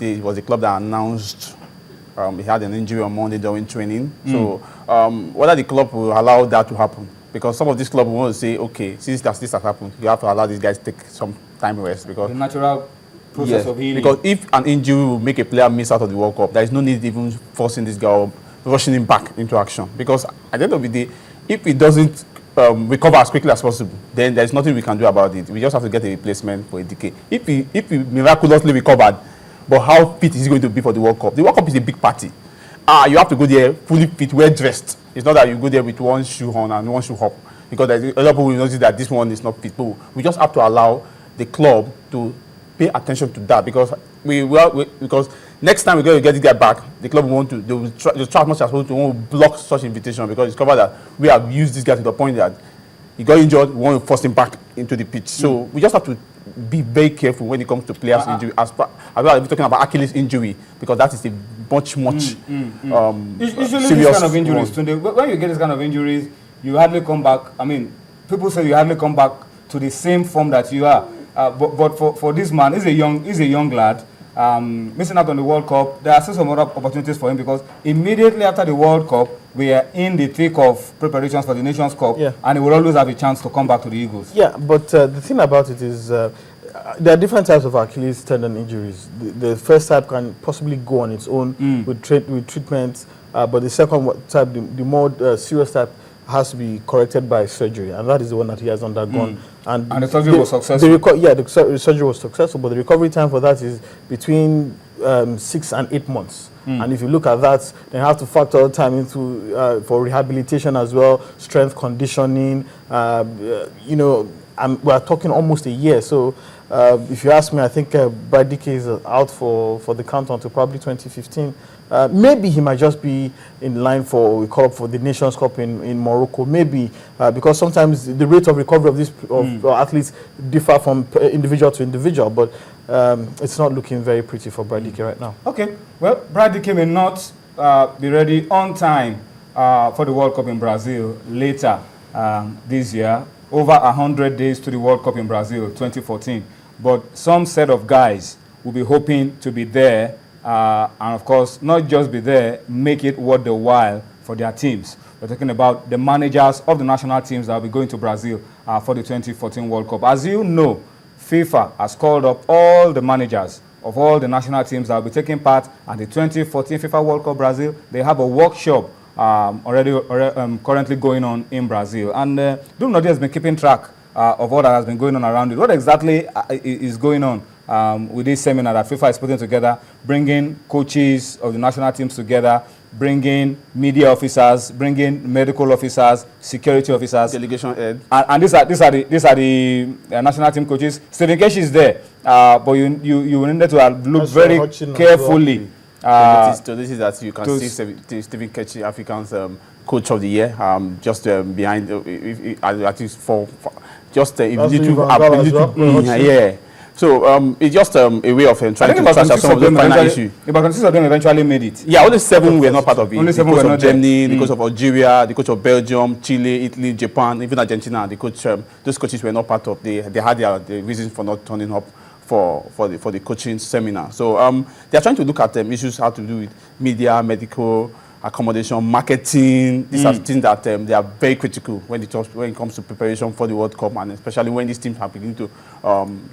it was the club that announced he had an injury on Monday during training. So whether the club will allow that to happen, because some of these clubs will want to say, okay, since this has happened, you have to allow these guys to take some time rest, because the natural process of healing. Because if an injury will make a player miss out of the World Cup, there is no need even forcing this guy or rushing him back into action. Because at the end of the day, if he doesn't recover as quickly as possible, then there's nothing we can do about it. We just have to get a replacement for a decay. If he miraculously recovered, but how fit is he going to be for the World Cup? The World Cup is a big party. You have to go there fully fit, well dressed. It's not that you go there with one shoe on and one shoe off, because there's other people will notice that this one is not fit. But we just have to allow the club to pay attention to that, because because next time we're going to get this guy back, the club will want to they'll try as much as possible to want to block such invitation, because it's covered that we have used this guy to the point that he got injured, we want to force him back into the pitch. So we just have to be very careful when it comes to players' injury. As well as talking about Achilles injury, because that is a much usually serious this kind of injuries. one. When you get this kind of injuries, you hardly come back. I mean, people say you hardly come back to the same form that you are. But for this man, he's a young lad. Missing out on the World Cup, there are still some other opportunities for him, because immediately after the World Cup, we are in the thick of preparations for the Nations Cup, and he will always have a chance to come back to the Eagles. Yeah, but the thing about it is there are different types of Achilles tendon injuries. The first type can possibly go on its own with treatment, but the second type, the more serious type, has to be corrected by surgery, and that is the one that he has undergone. And the surgery was successful. The surgery was successful, but the recovery time for that is between 6 and 8 months. And if you look at that, then you have to factor all the time into for rehabilitation as well, strength conditioning. We are talking almost a year. So if you ask me, I think Brad Dike is out for the countdown to probably 2015. Maybe he might just be in line for the Nations Cup in Morocco. Maybe because sometimes the rate of recovery of these athletes differ from individual to individual. But it's not looking very pretty for Brad Dike right now. Okay, well, Brad Dike may not be ready on time for the World Cup in Brazil later this year. Over 100 days to the World Cup in Brazil 2014. But some set of guys will be hoping to be there. And of course, not just be there, make it worth the while for their teams. We're talking about the managers of the national teams that will be going to Brazil for the 2014 World Cup. As you know, FIFA has called up all the managers of all the national teams that will be taking part at the 2014 FIFA World Cup Brazil. They have a workshop currently going on in Brazil. And Dumnodi has been keeping track of what has been going on around it. What exactly is going on with this seminar that FIFA is putting together, bringing coaches of the national teams together, bringing media officers, bringing medical officers, security officers, delegation head, and these are the national team coaches. Stephen Keshi is there, but you needed to look very carefully. So this is that you can see Stephen Keshi, African's coach of the year, just behind at least for just yeah. So it's just a way of trying to trash out some of the final issue. About 6 of them eventually made it. Yeah, only 7 were not part of it. Only 7 were not Germany, the coach of Algeria, the coach of Belgium, Chile, Italy, Japan, even Argentina. The coach, those coaches were not part of. They had their reasons for not turning up for the coaching seminar. So they are trying to look at issues how to do with media, medical, accommodation, marketing. These are things that they are very critical when it comes to preparation for the World Cup, and especially when these teams are beginning to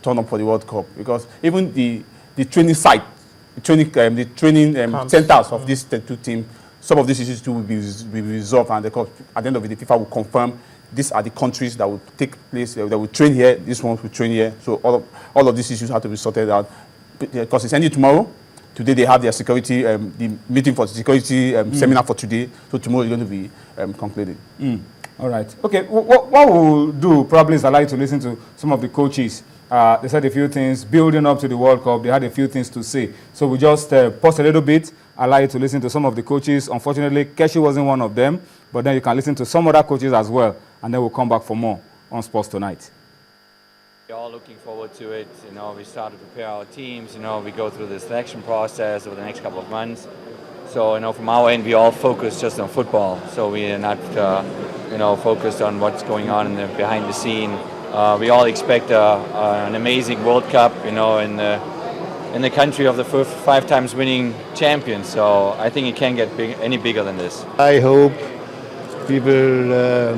turn up for the World Cup. Because even the training site, the training centers of these 2 teams, some of these issues too will be resolved, and at the end of it, the FIFA will confirm these are the countries that will take place, that will train here, these ones will train here. So all of these issues have to be sorted out. Because it's ending tomorrow. Today they have their security, the meeting for the security seminar for today. So tomorrow is going to be concluded. All right. Okay. What we'll do probably is allow you to listen to some of the coaches. They said a few things building up to the World Cup. They had a few things to say. So we just pause a little bit, allow you to listen to some of the coaches. Unfortunately, Keshi wasn't one of them, but then you can listen to some other coaches as well, and then we'll come back for more on Sports Tonight. We're all looking forward to it. We start to prepare our teams. We go through the selection process over the next couple of months. So, from our end, we all focus just on football. So we are not, focused on what's going on in the behind the scene. We all expect an amazing World Cup, in in the country of the 5 times winning champion. So I think it can't get any bigger than this. I hope we will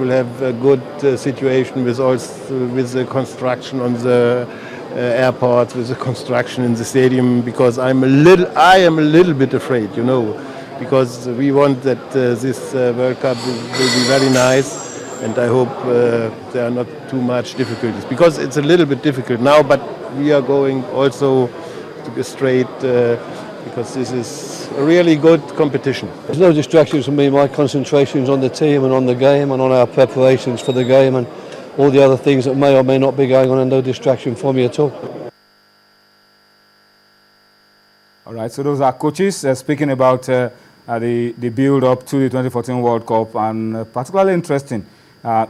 have a good situation with the construction on the airport, with the construction in the stadium, because I am a little bit afraid, you know, because we want that this World Cup will be very nice, and I hope there are not too much difficulties, because it's a little bit difficult now, but we are going also to go straight because this is a really good competition. There's no distractions for me. My concentration is on the team and on the game and on our preparations for the game and all the other things that may or may not be going on, and no distraction for me at all. All right, so those are coaches speaking about the build-up to the 2014 World Cup, and particularly interesting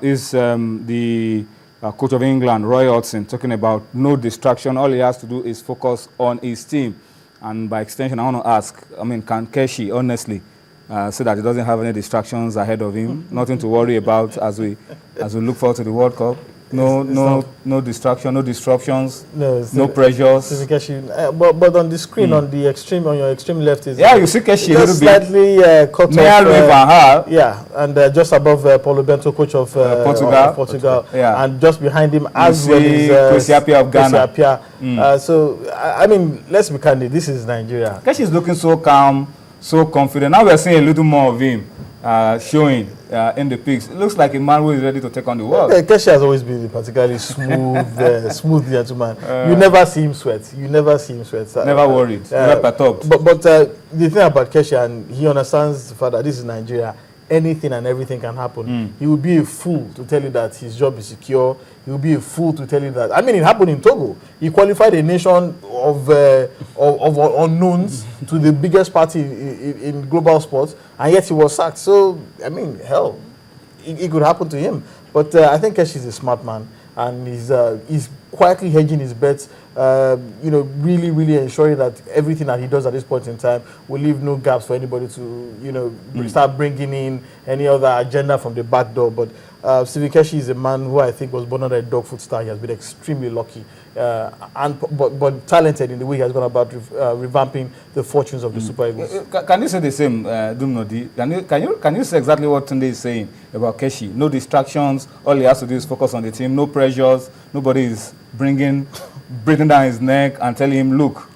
is the coach of England, Roy Hodgson, talking about no distraction. All he has to do is focus on his team. And by extension, I want to ask, I mean, can Keshi honestly say that he doesn't have any distractions ahead of him? Nothing to worry about as we look forward to the World Cup? No distraction, no disruptions, no pressures. But on the screen, on your extreme left is you see Keshi a little slightly cut off. And just above Paulo Bento, coach of Portugal, and just behind him as well is Kwesi Appiah of Ghana. So I mean, let's be candid. This is Nigeria. Keshi is looking so calm, so confident. Now we are seeing a little more of him showing in the pics. It looks like a man who is ready to take on the world. Keshi has always been particularly smooth, smooth gentleman. You never see him sweat. Never worried. Never perturbed. But the thing about Keshi, and he understands the fact that this is Nigeria. Anything and everything can happen. He would be a fool to tell you that his job is secure. He would be a fool to tell you that. I mean, it happened in Togo. He qualified a nation of unknowns to the biggest party in global sports, and yet he was sacked. So, I mean, hell, it could happen to him. But I think Keshi is a smart man, and he's quietly hedging his bets. Really, really ensuring that everything that he does at this point in time will leave no gaps for anybody to, start bringing in any other agenda from the back door. But Stephen Keshi is a man who I think was born under a dog foot star. He has been extremely lucky, but talented in the way he has gone about revamping the fortunes of the Super Eagles. Can you say the same, Dumnodi? Can you say exactly what Tunde is saying about Keshi? No distractions. All he has to do is focus on the team. No pressures. Nobody is breathing down his neck and telling him, look,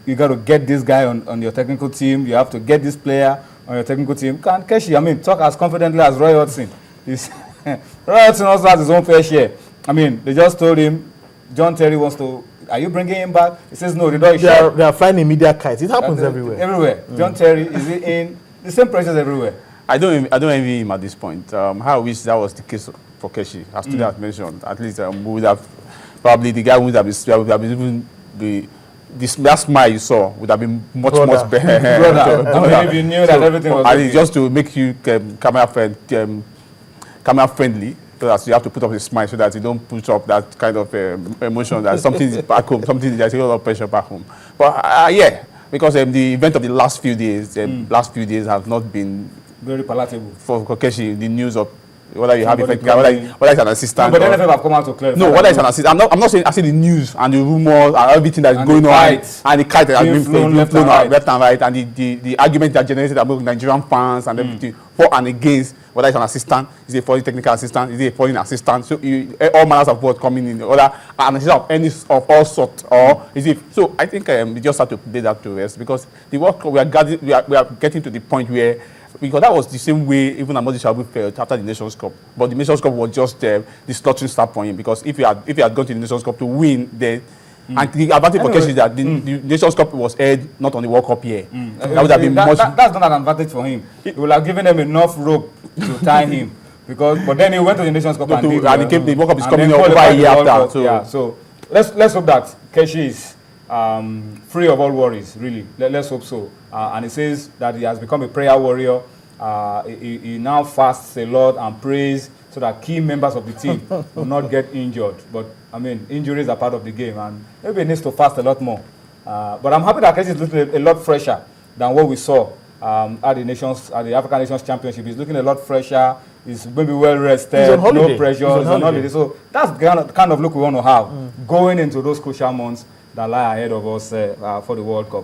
you got to get this guy on your technical team. You have to get this player on your technical team. Can Keshi, I mean, talk as confidently as Roy Hodgson? Roy Hodgson also has his own fair share. I mean, they just told him, John Terry wants to, are you bringing him back? He says, no, the door is shut. They are flying in media kites. It happens everywhere. Everywhere. John Terry, is he in? The same pressures everywhere. I don't envy him at this point. How I wish that was the case for Keshi. As Tunde has mentioned, at least we would have, probably the guy would have been even that smile you saw would have been much better. I mean, if you knew that everything was okay. Just to make you camera friendly, so that you have to put up a smile so that you don't put up that kind of emotion that something is back home, something there's a lot of pressure back home. But because the event of the last few days have not been very palatable for Keshi. The news of whether you have effect, whether it's an assistant. No, but NFF have come out to clarify. No, whether it's an assistant. I'm not saying. I see the news and the rumors and everything that's going on, and the kite that has been flown left and right, and the argument that generated among Nigerian fans and everything for and against whether it's an assistant, is it a foreign technical assistant, is it a foreign assistant? So all manners of words coming in, or an assistant of all sorts, or is it? So I think we just have to play that to rest, because the World Cup we are getting to the point where. Because that was the same way even Amadi Shabu felt after the Nations Cup. But the Nations Cup was just the slaughtering start for him, because if he had gone to the Nations Cup to win, then and the advantage for Keshi is that the Nations Cup was aired not on the World Cup year. That would have been much. That's not an advantage for him. It would have given them enough rope to tie him, but then he went to the Nations Cup and the World Cup is coming up over a year after. So let's hope that Keshi is free of all worries. Really, let's hope so. And he says that he has become a prayer warrior. He now fasts a lot and prays so that key members of the team will not get injured. But I mean, injuries are part of the game, and maybe he needs to fast a lot more. But I'm happy that Keshi is looking a lot fresher than what we saw at the African Nations Championship. He's looking a lot fresher. He's maybe well rested, no pressure. He's on holiday. So that's the kind of look we want to have going into those crucial months that lie ahead of us for the World Cup.